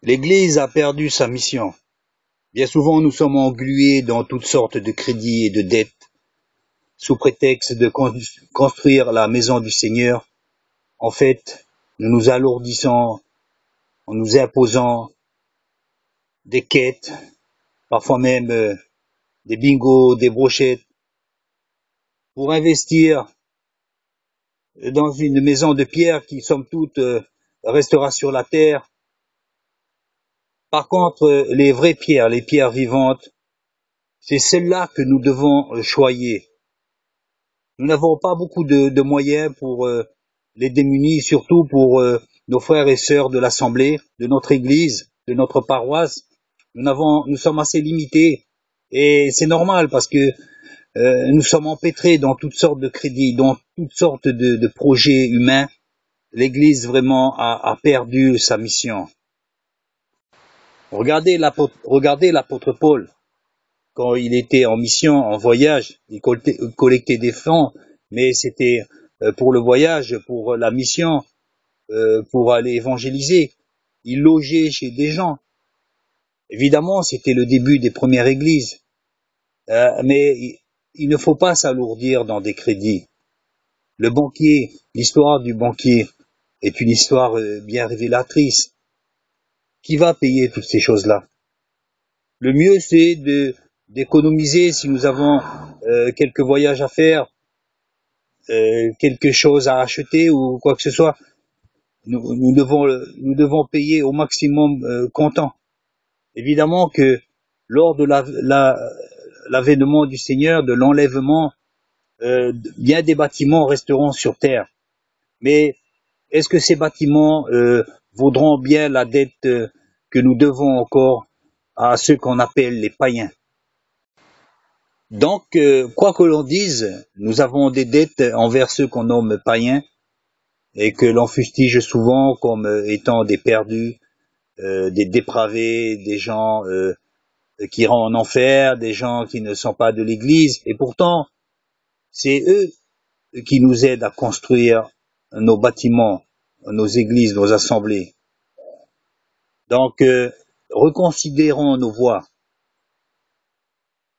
L'Église a perdu sa mission. Bien souvent, nous sommes englués dans toutes sortes de crédits et de dettes, sous prétexte de construire la maison du Seigneur. En fait, nous nous alourdissons en nous imposant des quêtes, parfois même des bingos, des brochettes, pour investir dans une maison de pierre qui, somme toute, restera sur la terre. Par contre, les vraies pierres, les pierres vivantes, c'est celles-là que nous devons choyer. Nous n'avons pas beaucoup de moyens pour les démunis, surtout pour nos frères et sœurs de l'Assemblée, de notre Église, de notre paroisse. Nous sommes assez limités et c'est normal parce que nous sommes empêtrés dans toutes sortes de crédits, dans toutes sortes de projets humains. L'Église vraiment a perdu sa mission. Regardez l'apôtre Paul. Quand il était en mission, en voyage, il collectait des fonds, mais c'était pour le voyage, pour la mission, pour aller évangéliser. Il logeait chez des gens. Évidemment, c'était le début des premières églises, mais il ne faut pas s'alourdir dans des crédits. Le banquier, l'histoire du banquier est une histoire bien révélatrice. Qui va payer toutes ces choses-là? Le mieux, c'est d'économiser si nous avons quelques voyages à faire, quelque chose à acheter ou quoi que ce soit. Nous devons payer au maximum comptant. Évidemment que lors de l'avènement du Seigneur, de l'enlèvement, bien des bâtiments resteront sur terre. Mais est-ce que ces bâtiments vaudront bien la dette que nous devons encore à ceux qu'on appelle les païens? Donc, quoi que l'on dise, nous avons des dettes envers ceux qu'on nomme païens et que l'on fustige souvent comme étant des perdus, des dépravés, des gens qui iront en enfer, des gens qui ne sont pas de l'Église. Et pourtant, c'est eux qui nous aident à construire nos bâtiments, nos églises, nos assemblées. Donc, reconsidérons nos voies.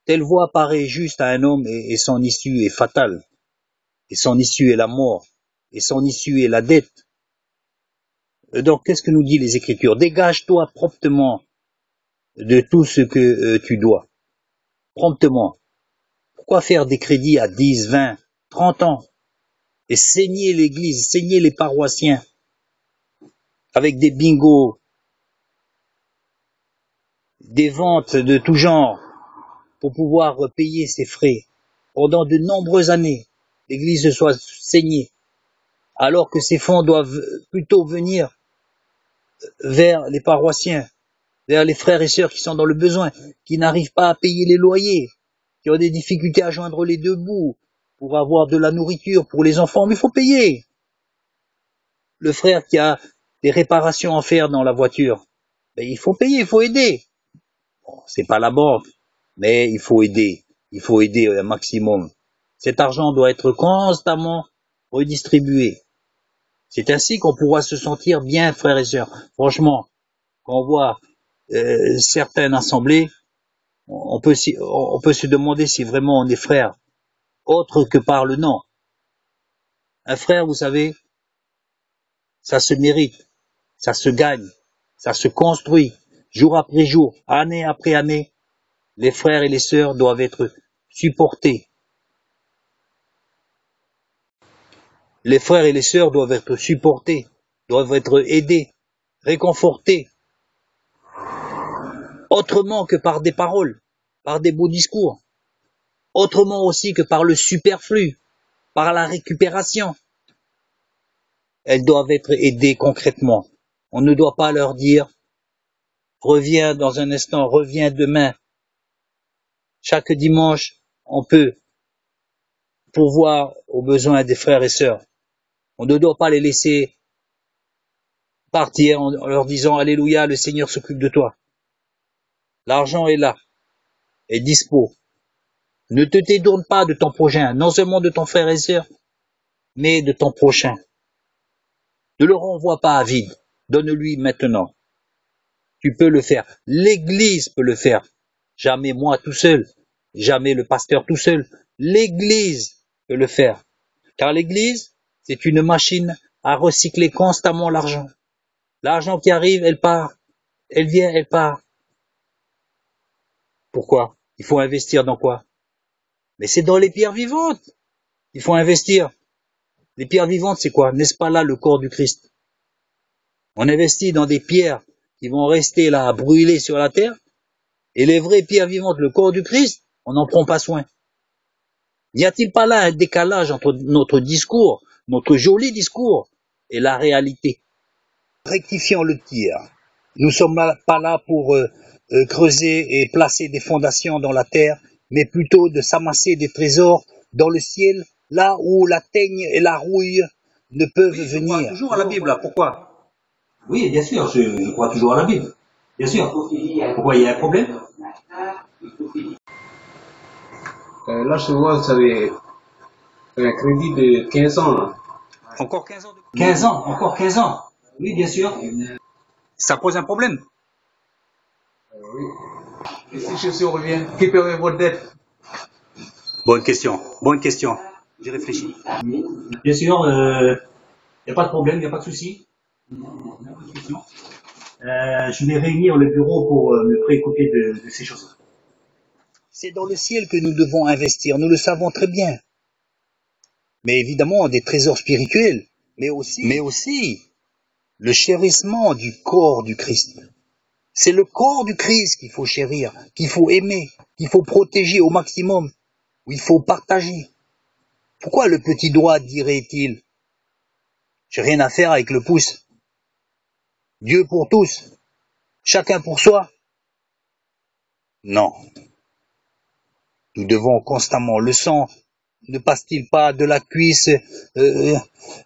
Telle voie paraît juste à un homme et son issue est fatale. Et son issue est la mort. Et son issue est la dette. Donc, qu'est-ce que nous dit les Écritures? Dégage-toi promptement de tout ce que tu dois. Promptement. Pourquoi faire des crédits à 10, 20, 30 ans et saigner l'Église, saigner les paroissiens avec des bingos, des ventes de tout genre pour pouvoir payer ses frais pendant de nombreuses années? L'Église soit saignée, alors que ces fonds doivent plutôt venir vers les paroissiens, vers les frères et sœurs qui sont dans le besoin, qui n'arrivent pas à payer les loyers, qui ont des difficultés à joindre les deux bouts pour avoir de la nourriture pour les enfants, mais il faut payer. Le frère qui a des réparations à faire dans la voiture, ben, il faut payer, il faut aider. Bon, c'est pas la banque, mais il faut aider. Il faut aider un maximum. Cet argent doit être constamment redistribué. C'est ainsi qu'on pourra se sentir bien, frères et sœurs. Franchement, quand on voit certaines assemblées, on peut se demander si vraiment on est frère, autre que par le nom. Un frère, vous savez, ça se mérite, ça se gagne, ça se construit, jour après jour, année après année. Les frères et les sœurs doivent être supportés. Les frères et les sœurs doivent être supportés, doivent être aidés, réconfortés, autrement que par des paroles, par des beaux discours, autrement aussi que par le superflu, par la récupération. Elles doivent être aidées concrètement. On ne doit pas leur dire « reviens dans un instant, reviens demain ». Chaque dimanche, on peut pourvoir aux besoins des frères et sœurs. On ne doit pas les laisser partir en leur disant « Alléluia, le Seigneur s'occupe de toi ». L'argent est là, est dispo. Ne te détourne pas de ton prochain, non seulement de ton frère et sœur, mais de ton prochain. Ne le renvoie pas à vide, donne-lui maintenant. Tu peux le faire. L'Église peut le faire. Jamais moi tout seul. Jamais le pasteur tout seul. L'Église peut le faire. Car l'Église, c'est une machine à recycler constamment l'argent. L'argent qui arrive, elle part. Elle vient, elle part. Pourquoi? Il faut investir dans quoi? Mais c'est dans les pierres vivantes. Il faut investir. Les pierres vivantes, c'est quoi? N'est-ce pas là le corps du Christ? On investit dans des pierres qui vont rester là à brûler sur la terre. Et les vraies pierres vivantes, le corps du Christ, on n'en prend pas soin. N'y a-t-il pas là un décalage entre notre discours, notre joli discours, et la réalité? Rectifions le tir. Nous sommes pas là pour creuser et placer des fondations dans la terre, mais plutôt de s'amasser des trésors dans le ciel, là où la teigne et la rouille ne peuvent venir. Je crois toujours à la Bible, là. Pourquoi? Oui, bien sûr, je crois toujours à la Bible. Bien sûr. Pourquoi, il y a un problème? Là, chez moi, vous avez un crédit de 15 ans. Là. Encore 15 ans de... 15 ans, encore 15 ans. Oui, bien sûr. Ça pose un problème. Oui. Et si je surviens, qui paierait votre dette? Bonne question, bonne question. J'ai réfléchi. Bien sûr, il n'y a pas de problème, il n'y a pas de souci. Je vais réunir le bureau pour me préoccuper de ces choses-là. C'est dans le ciel que nous devons investir, nous le savons très bien. Mais évidemment, des trésors spirituels, mais aussi le chérissement du corps du Christ. C'est le corps du Christ qu'il faut chérir, qu'il faut aimer, qu'il faut protéger au maximum, où il faut partager. Pourquoi le petit doigt dirait-il? J'ai rien à faire avec le pouce. Dieu pour tous, chacun pour soi. Non. Nous devons constamment, le sang ne passe-t-il pas de la cuisse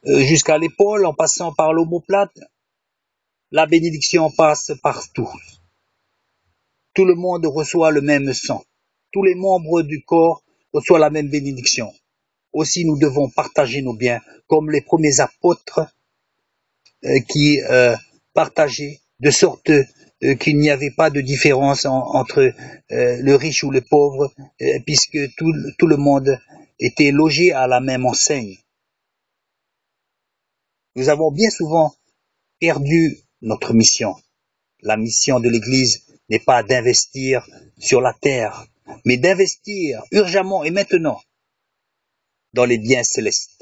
jusqu'à l'épaule en passant par l'omoplate? La bénédiction passe partout. Tout le monde reçoit le même sang. Tous les membres du corps reçoivent la même bénédiction. Aussi nous devons partager nos biens comme les premiers apôtres qui partageaient de sorte qu'il n'y avait pas de différence entre le riche ou le pauvre puisque tout le monde était logé à la même enseigne. Nous avons bien souvent perdu notre mission. La mission de l'Église n'est pas d'investir sur la terre, mais d'investir urgemment et maintenant dans les biens célestes.